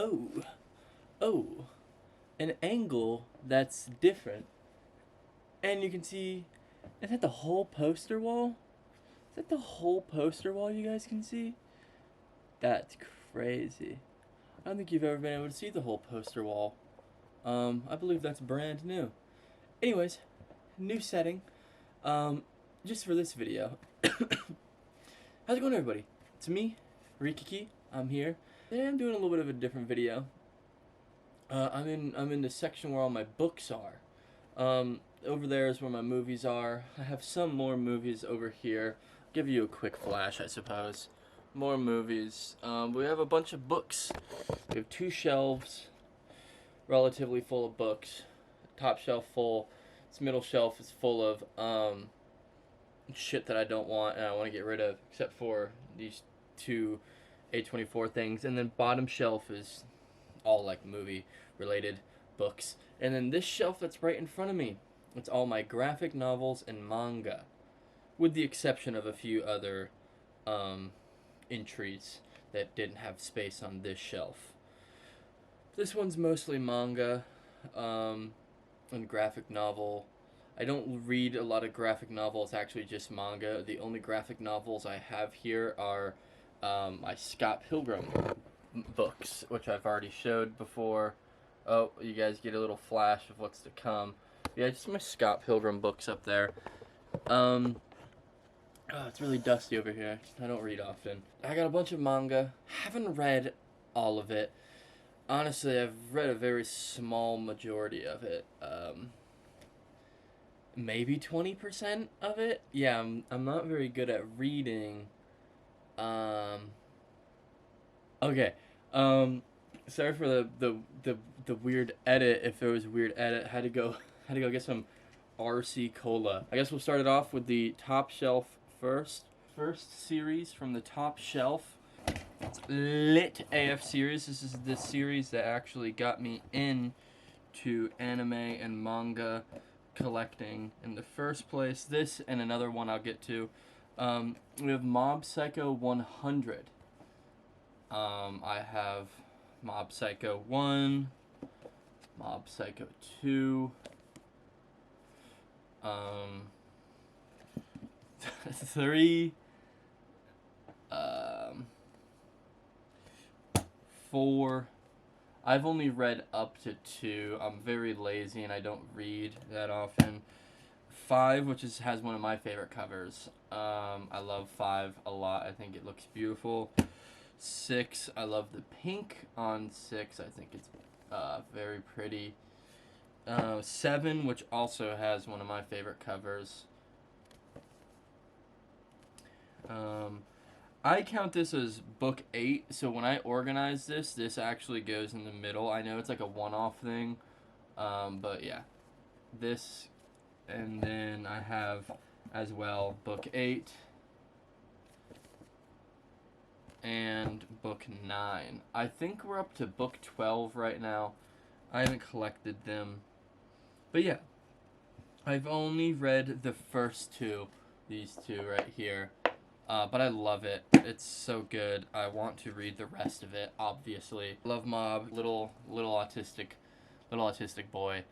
Oh, oh, an angle that's different. And you can see, is that the whole poster wall? Is that the whole poster wall you guys can see? That's crazy. I don't think you've ever been able to see the whole poster wall. I believe that's brand new. Anyways, new setting. Just for this video. How's it going, everybody? It's me, Rikiki. I'm here. Today I'm doing a little bit of a different video. I'm in the section where all my books are. Over there is where my movies are. I have some more movies over here. I'll give you a quick flash, I suppose. More movies. We have a bunch of books. We have two shelves, relatively full of books. Top shelf full. This middle shelf is full of shit that I don't want and I want to get rid of, except for these two A24 things. And then bottom shelf is all like movie related books. And then this shelf that's right in front of me, it's all my graphic novels and manga, with the exception of a few other entries that didn't have space on this shelf. This one's mostly manga and graphic novel. I don't read a lot of graphic novels, actually just manga. The only graphic novels I have here are my Scott Pilgrim books, which I've already showed before. Oh, you guys get a little flash of what's to come. Yeah, just my Scott Pilgrim books up there. Oh, it's really dusty over here. I don't read often. I got a bunch of manga. Haven't read all of it. Honestly, I've read a very small majority of it. Maybe 20% of it. Yeah, I'm not very good at reading. Okay. Sorry for the weird edit. If there was a weird edit, had to go get some RC Cola. I guess we'll start it off with the top shelf first. First series from the top shelf. It's Lit AF series. This is the series that actually got me into anime and manga collecting in the first place. This and another one I'll get to. We have Mob Psycho 100. I have Mob Psycho 1, Mob Psycho 2, 3, 4. I've only read up to 2. I'm very lazy and I don't read that often. 5, which has one of my favorite covers. I love 5 a lot. I think it looks beautiful. 6, I love the pink on 6. I think it's very pretty. 7, which also has one of my favorite covers. I count this as book 8, so when I organize this actually goes in the middle. I know it's like a one-off thing, but yeah. This, and then I have as well book 8 and book 9. I think we're up to book 12 right now. I haven't collected them. But yeah, I've only read the first two, these two right here. But I love it. It's so good. I want to read the rest of it, obviously. Love Mob, little autistic boy,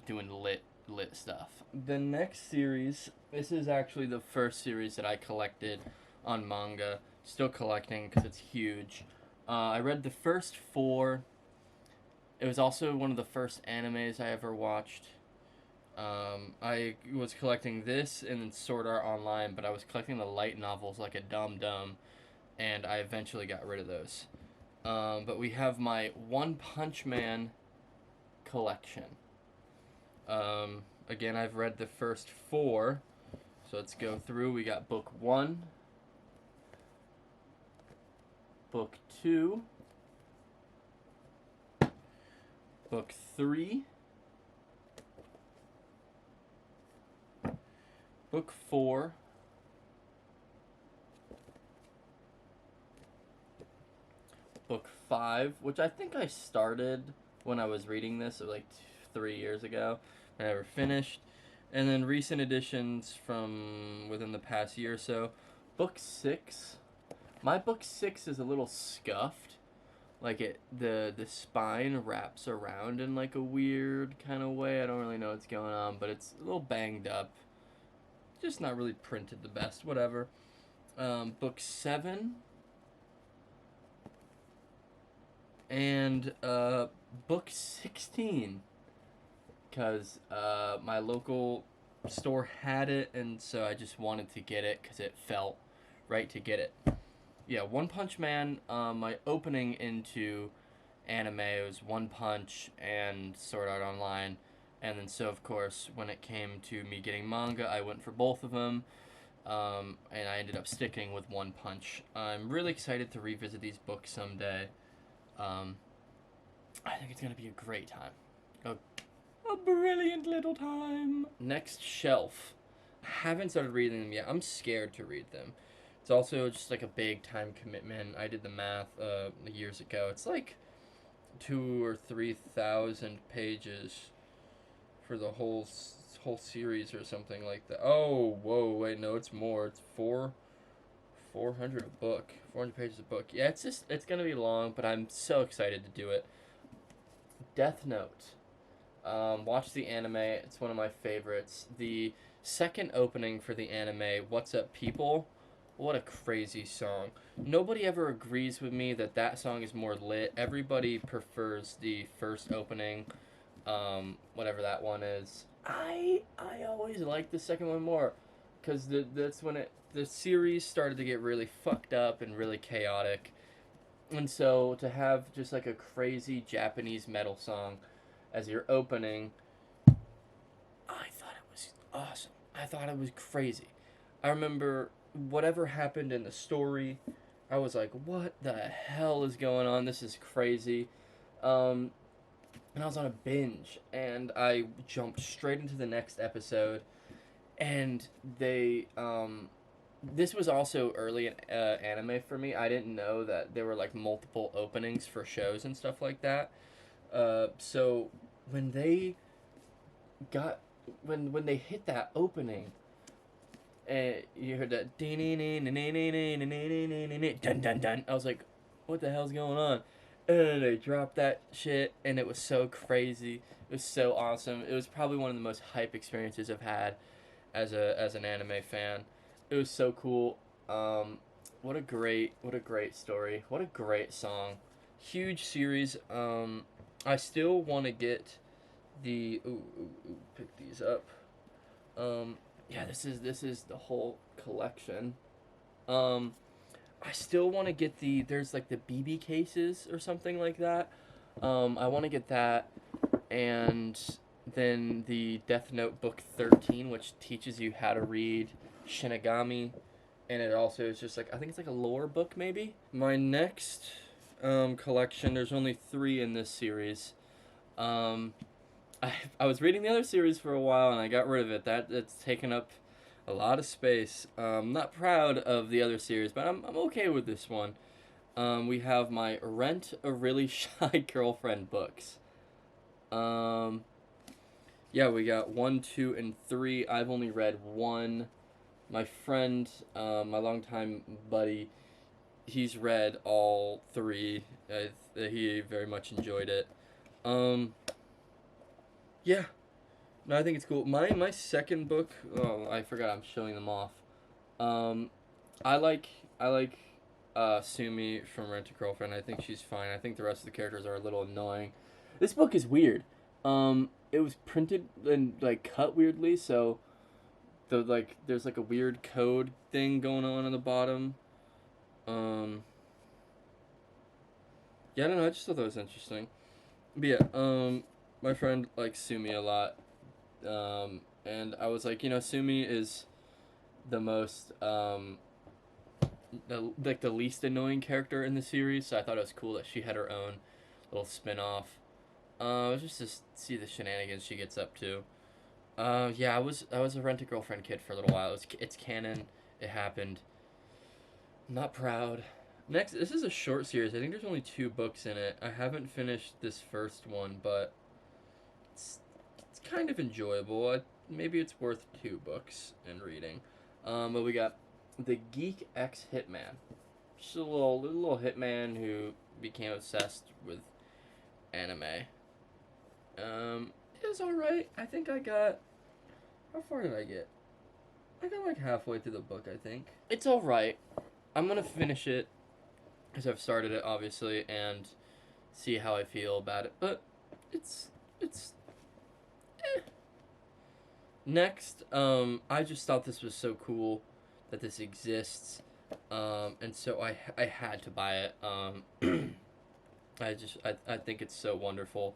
doing lit stuff. The next series, this is actually the first series that I collected on manga. Still collecting because it's huge. I read the first 4. It was also one of the first animes I ever watched. I was collecting this and then Sword Art Online, but I was collecting the light novels like a dumb, and I eventually got rid of those. But we have my One Punch Man collection. Again, I've read the first 4, so let's go through. We got book 1, book 2, book 3, book 4, book 5, which I think I started when I was reading this like 3 years ago. I never finished. And then recent editions from within the past year or so. Book 6, My book 6 is a little scuffed. Like the spine wraps around in like a weird kind of way. I don't really know what's going on, but it's a little banged up. Just not really printed the best. Whatever. Book 7 and book 16, because my local store had it, and so I just wanted to get it because it felt right to get it. Yeah, One Punch Man. My opening into anime was One Punch and Sword Art Online, and then so of course when it came to me getting manga, I went for both of them, and I ended up sticking with One Punch. I'm really excited to revisit these books someday. I think it's gonna be a great time. A brilliant little time. Next shelf. Haven't started reading them yet. I'm scared to read them. It's also just like a big time commitment. I did the math years ago. It's like 2,000 or 3,000 pages for the whole series or something like that. Oh, whoa, wait, no, it's more. It's 400 a book. 400 pages a book. Yeah, it's gonna be long, but I'm so excited to do it. Death Note. Watch the anime. It's one of my favorites. The second opening for the anime, What's Up People? What a crazy song. Nobody ever agrees with me that song is more lit. Everybody prefers the first opening, whatever that one is. I always like the second one more, because that's when the series started to get really fucked up and really chaotic. And so to have just like a crazy Japanese metal song as your opening, I thought it was awesome. I thought it was crazy. I remember whatever happened in the story, I was like, what the hell is going on? This is crazy. And I was on a binge, and I jumped straight into the next episode, and they, this was also early in anime for me. I didn't know that there were like multiple openings for shows and stuff like that. So when they when they hit that opening, and you heard that dun dun dun, I was like, what the hell's going on? And they dropped that shit, and it was so crazy. It was so awesome. It was probably one of the most hype experiences I've had as an anime fan. It was so cool. What a great story. What a great song. Huge series. I still want to get the pick these up. Yeah, this is the whole collection. I still want to get there's like the BB cases or something like that. I want to get that, and then the Death Note book 13, which teaches you how to read Shinigami, and it also is just like, I think it's like a lore book maybe. My next collection, there's only 3 in this series. I was reading the other series for a while and I got rid of it. It's taken up a lot of space. I'm not proud of the other series, but I'm okay with this one. We have my Rent a Really Shy Girlfriend books. Yeah, we got 1, 2, and 3. I've only read 1. My friend, my longtime buddy, he's read all 3. He very much enjoyed it. Yeah. No, I think it's cool. My second book, oh, I forgot I'm showing them off. I like Sumi from Rent a Girlfriend. I think she's fine. I think the rest of the characters are a little annoying. This book is weird. It was printed and like cut weirdly, so there's like a weird code thing going on the bottom. Yeah, I don't know. I just thought that was interesting. But yeah, my friend likes Sumi a lot. And I was like, Sumi is the most, the least annoying character in the series, so I thought it was cool that she had her own little spin-off. Just to see the shenanigans she gets up to. Yeah, I was a Rent-A-Girlfriend kid for a little while. It's canon. It happened. I'm not proud. Next, this is a short series. I think there's only 2 books in it. I haven't finished this first one, but it's kind of enjoyable. Maybe it's worth 2 books and reading. But we got The Geek X Hitman. Just a little hitman who became obsessed with anime. It was alright. I think I got. How far did I get? I got like halfway through the book, I think. It's alright. I'm gonna finish it because I've started it, obviously, and see how I feel about it. But it's eh. Next, I just thought this was so cool that this exists, and so I had to buy it. I think it's so wonderful.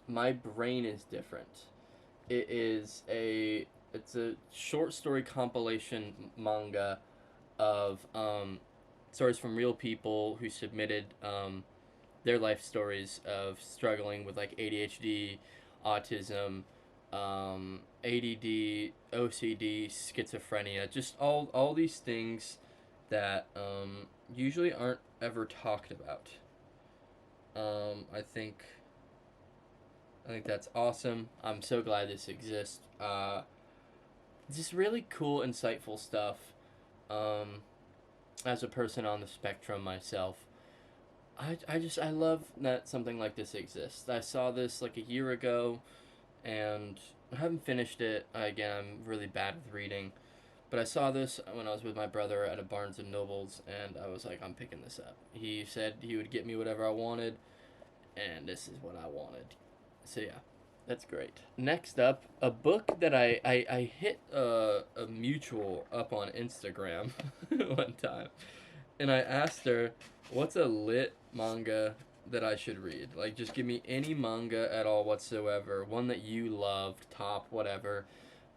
My brain is different. It's a short story compilation manga of stories from real people who submitted their life stories of struggling with like ADHD, autism, ADD, OCD, schizophrenia, just all these things that usually aren't ever talked about. I think that's awesome. I'm so glad this exists. Just really cool, insightful stuff. As a person on the spectrum myself, I love that something like this exists. I saw this like a year ago, and I haven't finished it. Again, I'm really bad with reading, but I saw this when I was with my brother at a Barnes and Nobles, and I was like, I'm picking this up. He said he would get me whatever I wanted, and this is what I wanted. So yeah, that's great. Next up, a book that I hit a mutual up on Instagram one time, and I asked her, what's a lit manga that I should read? Like, just give me any manga at all whatsoever, one that you loved, top, whatever,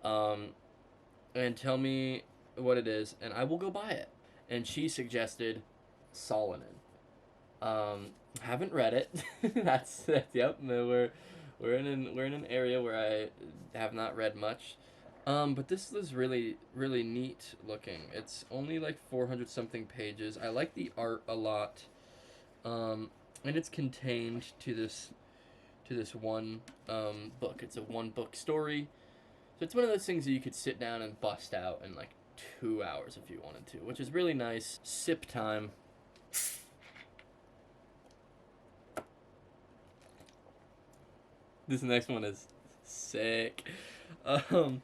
and tell me what it is, and I will go buy it. And she suggested Solonin. Haven't read it. that's yep. No, we're in an area where I have not read much. But this is really neat looking. It's only like 400 something pages. I like the art a lot. And it's contained to this one book. It's a one book story. So it's one of those things that you could sit down and bust out in like 2 hours if you wanted to, which is really nice. Sip time. This next one is sick. It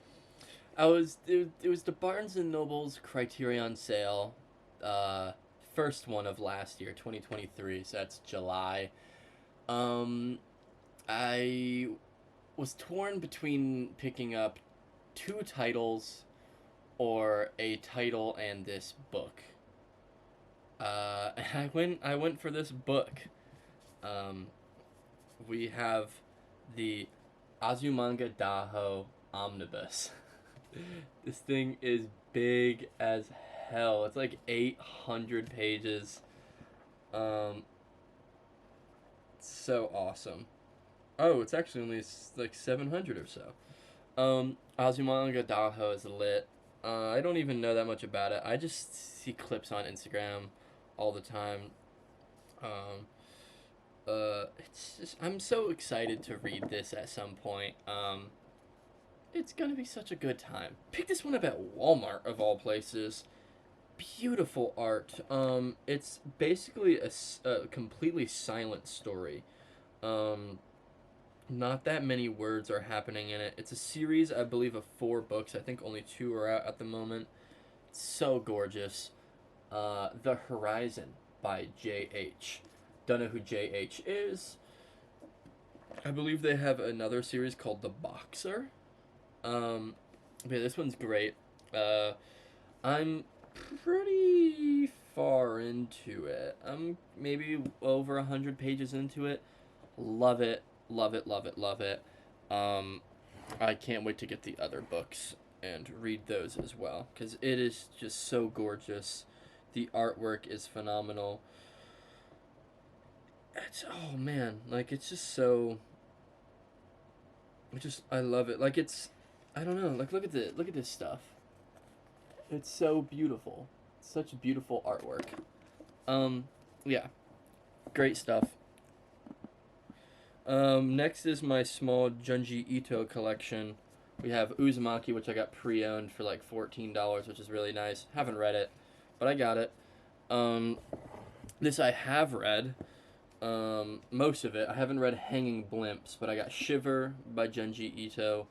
was the Barnes and Noble's Criterion sale, first one of last year, 2023. So that's July. I was torn between picking up 2 titles or a title and this book. I went for this book. We have the Azumanga Daioh Omnibus. This thing is big as hell. It's like 800 pages. So awesome. Oh, it's actually only like 700 or so. Azumanga Daioh is lit. I don't even know that much about it. I just see clips on Instagram all the time. It's just, I'm so excited to read this at some point. It's gonna be such a good time. Pick this one up at Walmart of all places. Beautiful art. It's basically a completely silent story. Not that many words are happening in it. It's a series, I believe, of 4 books. I think only 2 are out at the moment. It's so gorgeous. The Horizon by J.H. Don't know who J.H. is. I believe they have another series called The Boxer. Yeah, this one's great. I'm pretty far into it. I'm maybe over 100 pages into it. Love it. Love it, love it, love it. I can't wait to get the other books and read those as well, because it is just so gorgeous. The artwork is phenomenal. Oh man, like it's just so. I love it. Like it's, I don't know. Like look at this stuff. It's so beautiful. Such beautiful artwork. Yeah, great stuff. Next is my small Junji Ito collection. We have Uzumaki, which I got pre-owned for like $14, which is really nice. Haven't read it, but I got it. Um, this I have read. Most of it. I haven't read Hanging Blimps, but I got Shiver by Junji Ito.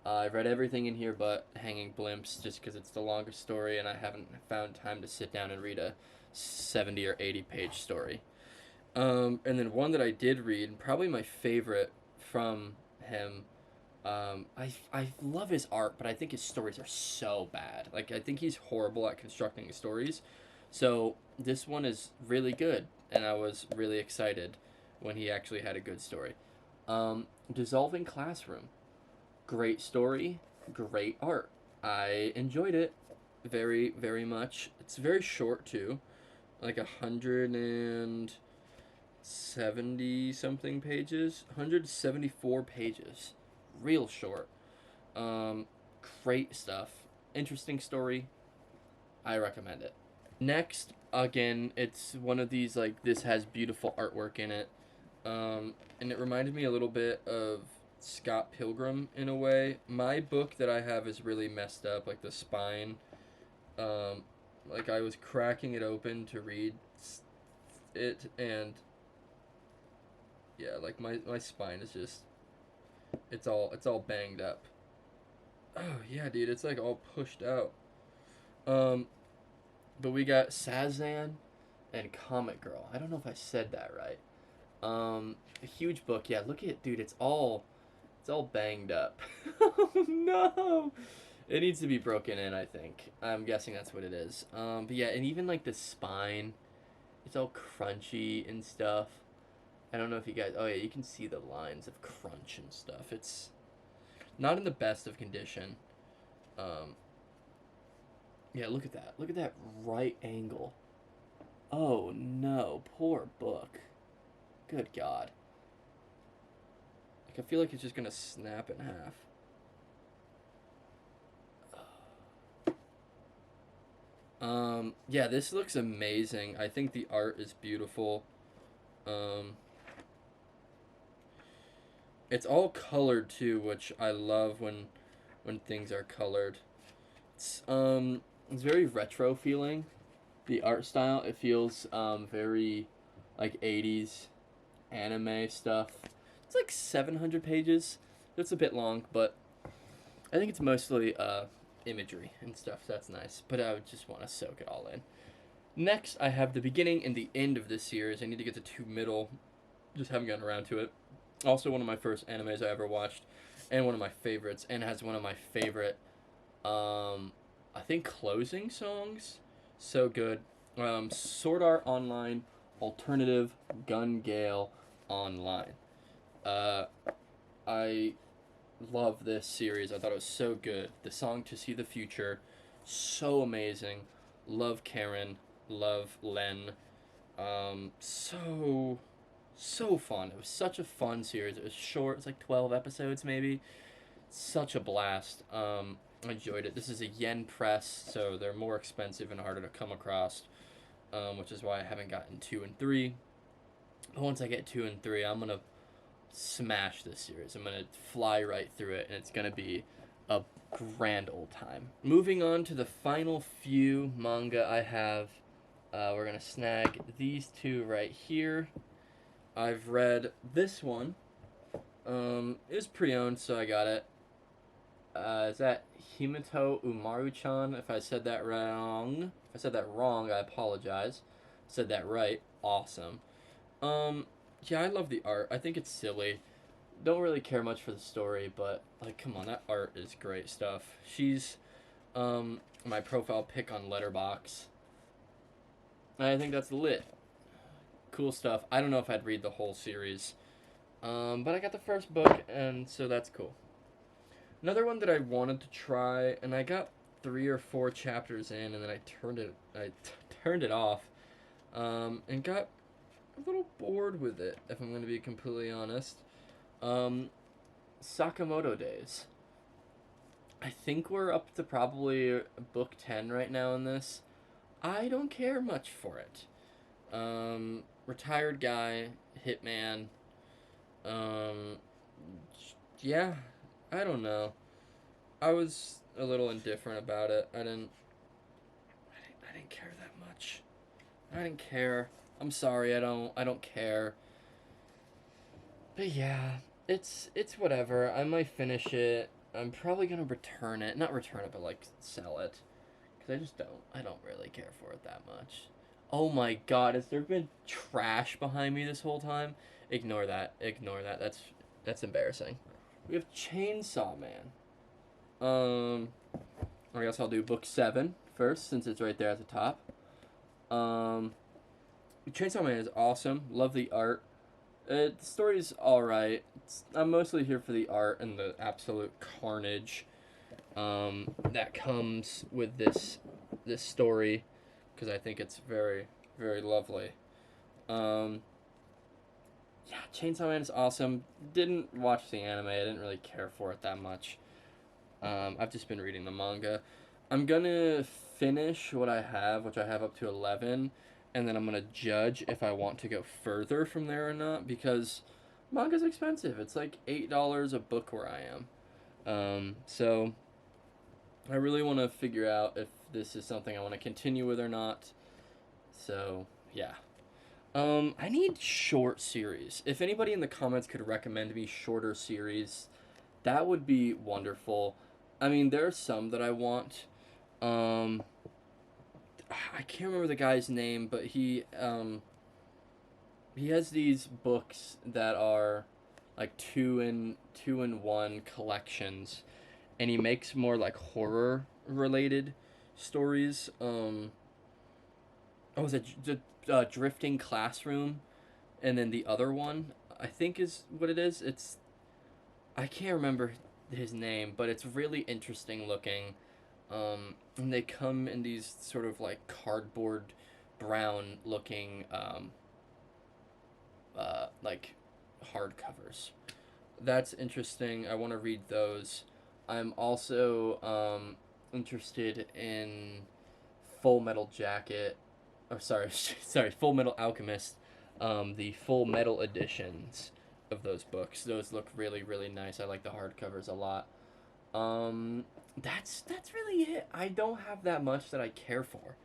I've read everything in here but Hanging Blimps, just because it's the longest story, and I haven't found time to sit down and read a 70 or 80 page story. And then one that I did read, probably my favorite from him. I love his art, but I think his stories are so bad. Like, I think he's horrible at constructing his stories. So this one is really good, and I was really excited when he actually had a good story. Dissolving Classroom. Great story, great art. I enjoyed it very, very much. It's very short, too. Like 170 something pages. 174 pages. Real short. Um, Great stuff. Interesting story. I recommend it. Next, again, it's one of these, like, this has beautiful artwork in it. And it reminded me a little bit of Scott Pilgrim in a way. My book that I have is really messed up, like the spine. Like, I was cracking it open to read it, and yeah, like my spine is just, it's all banged up. Oh yeah, dude, it's like all pushed out. Um, but we got Sazan and Comic Girl. I don't know if I said that right. A huge book. Yeah, look at it, dude. It's all banged up. Oh no! It needs to be broken in, I think. I'm guessing that's what it is. But yeah, and even like the spine, it's all crunchy and stuff. I don't know if you guys. Oh yeah, you can see the lines of crunch and stuff. It's not in the best of condition. Um, yeah, look at that. Look at that right angle. Oh no, poor book. Good God. Like, I feel like it's just gonna snap in half. Yeah, this looks amazing. I think the art is beautiful. Um, it's all colored too, which I love when things are colored. It's very retro feeling. The art style, it feels very like 80s anime stuff. It's like 700 pages. It's a bit long, but I think it's mostly imagery and stuff. So that's nice. But I would just want to soak it all in. Next, I have the beginning and the end of this series. I need to get to two middle. Just haven't gotten around to it. Also, one of my first animes I ever watched, and one of my favorites, and has one of my favorite, I think, closing songs. So good. Sword Art Online Alternative Gun Gale Online. Uh, I love this series. I thought it was so good. The song "To See the Future," so amazing. Love Karen. Love Len. So fun. It was such a fun series. It was short. It's like 12 episodes maybe. Such a blast. I enjoyed it. This is a yen press, so they're more expensive and harder to come across, which is why I haven't gotten 2 and 3. But once I get 2 and 3, I'm gonna smash this series. I'm gonna fly right through it, and it's gonna be a grand old time. Moving on to the final few manga I have, we're gonna snag these two right here. I've read this one. It was pre-owned, so I got it. Is that Himito Umaru-chan? If I said that wrong, I apologize. Said that right, awesome. Yeah, I love the art. I think it's silly. Don't really care much for the story, but like, come on, that art is great stuff. She's my profile pic on Letterbox. I think that's lit. Cool stuff. I don't know if I'd read the whole series, but I got the first book, and so that's cool. Another one that I wanted to try, and I got 3 or 4 chapters in, and then I turned it off, and got a little bored with it, if I'm going to be completely honest. Sakamoto Days. I think we're up to probably book 10 right now in this. I don't care much for it. Retired guy, hitman. Um, yeah, I don't know. I was a little indifferent about it. I didn't care that much. I didn't care. I'm sorry, I don't care. But yeah, it's whatever. I might finish it. I'm probably gonna return it. Not return it, but like sell it. Because I don't really care for it that much. Oh my god, has there been trash behind me this whole time? Ignore that. Ignore that. That's embarrassing. We have Chainsaw Man. I guess I'll do book 7 first, since it's right there at the top. Um, Chainsaw Man is awesome. Love the art. The story's alright. I'm mostly here for the art and the absolute carnage that comes with this story, because I think it's very, very lovely. Um, yeah, Chainsaw Man is awesome. Didn't watch the anime. I didn't really care for it that much. I've just been reading the manga. I'm gonna finish what I have, which I have up to 11, and then I'm gonna judge if I want to go further from there or not, because manga's expensive. It's like $8 a book where I am. So I really want to figure out if this is something I want to continue with or not. So yeah. I need short series. If anybody in the comments could recommend me shorter series, that would be wonderful. I mean, there are some that I want. Um, I can't remember the guy's name, but he has these books that are like two in one collections, and he makes more like horror related stories. Oh, was it the Drifting Classroom, and then the other one I think is what it is. It's I can't remember his name, but it's really interesting looking. And they come in these sort of like cardboard brown looking like hardcovers. That's interesting. I want to read those. I'm also interested in Full Metal Jacket. Or sorry, sorry, Full Metal Alchemist. The Full Metal editions of those books. Those look really, really nice. I like the hardcovers a lot. That's really it. I don't have that much that I care for,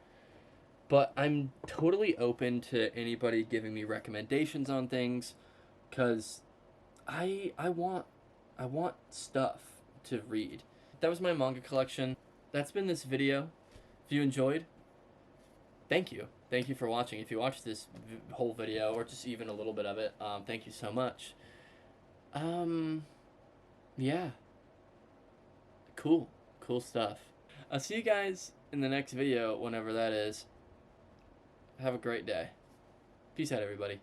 but I'm totally open to anybody giving me recommendations on things, cause I want stuff to read. That was my manga collection. That's been this video. If you enjoyed, thank you. Thank you for watching. If you watched this whole video or just even a little bit of it, thank you so much. Um, yeah, cool, cool stuff. I'll see you guys in the next video, whenever that is. Have a great day. Peace out, everybody.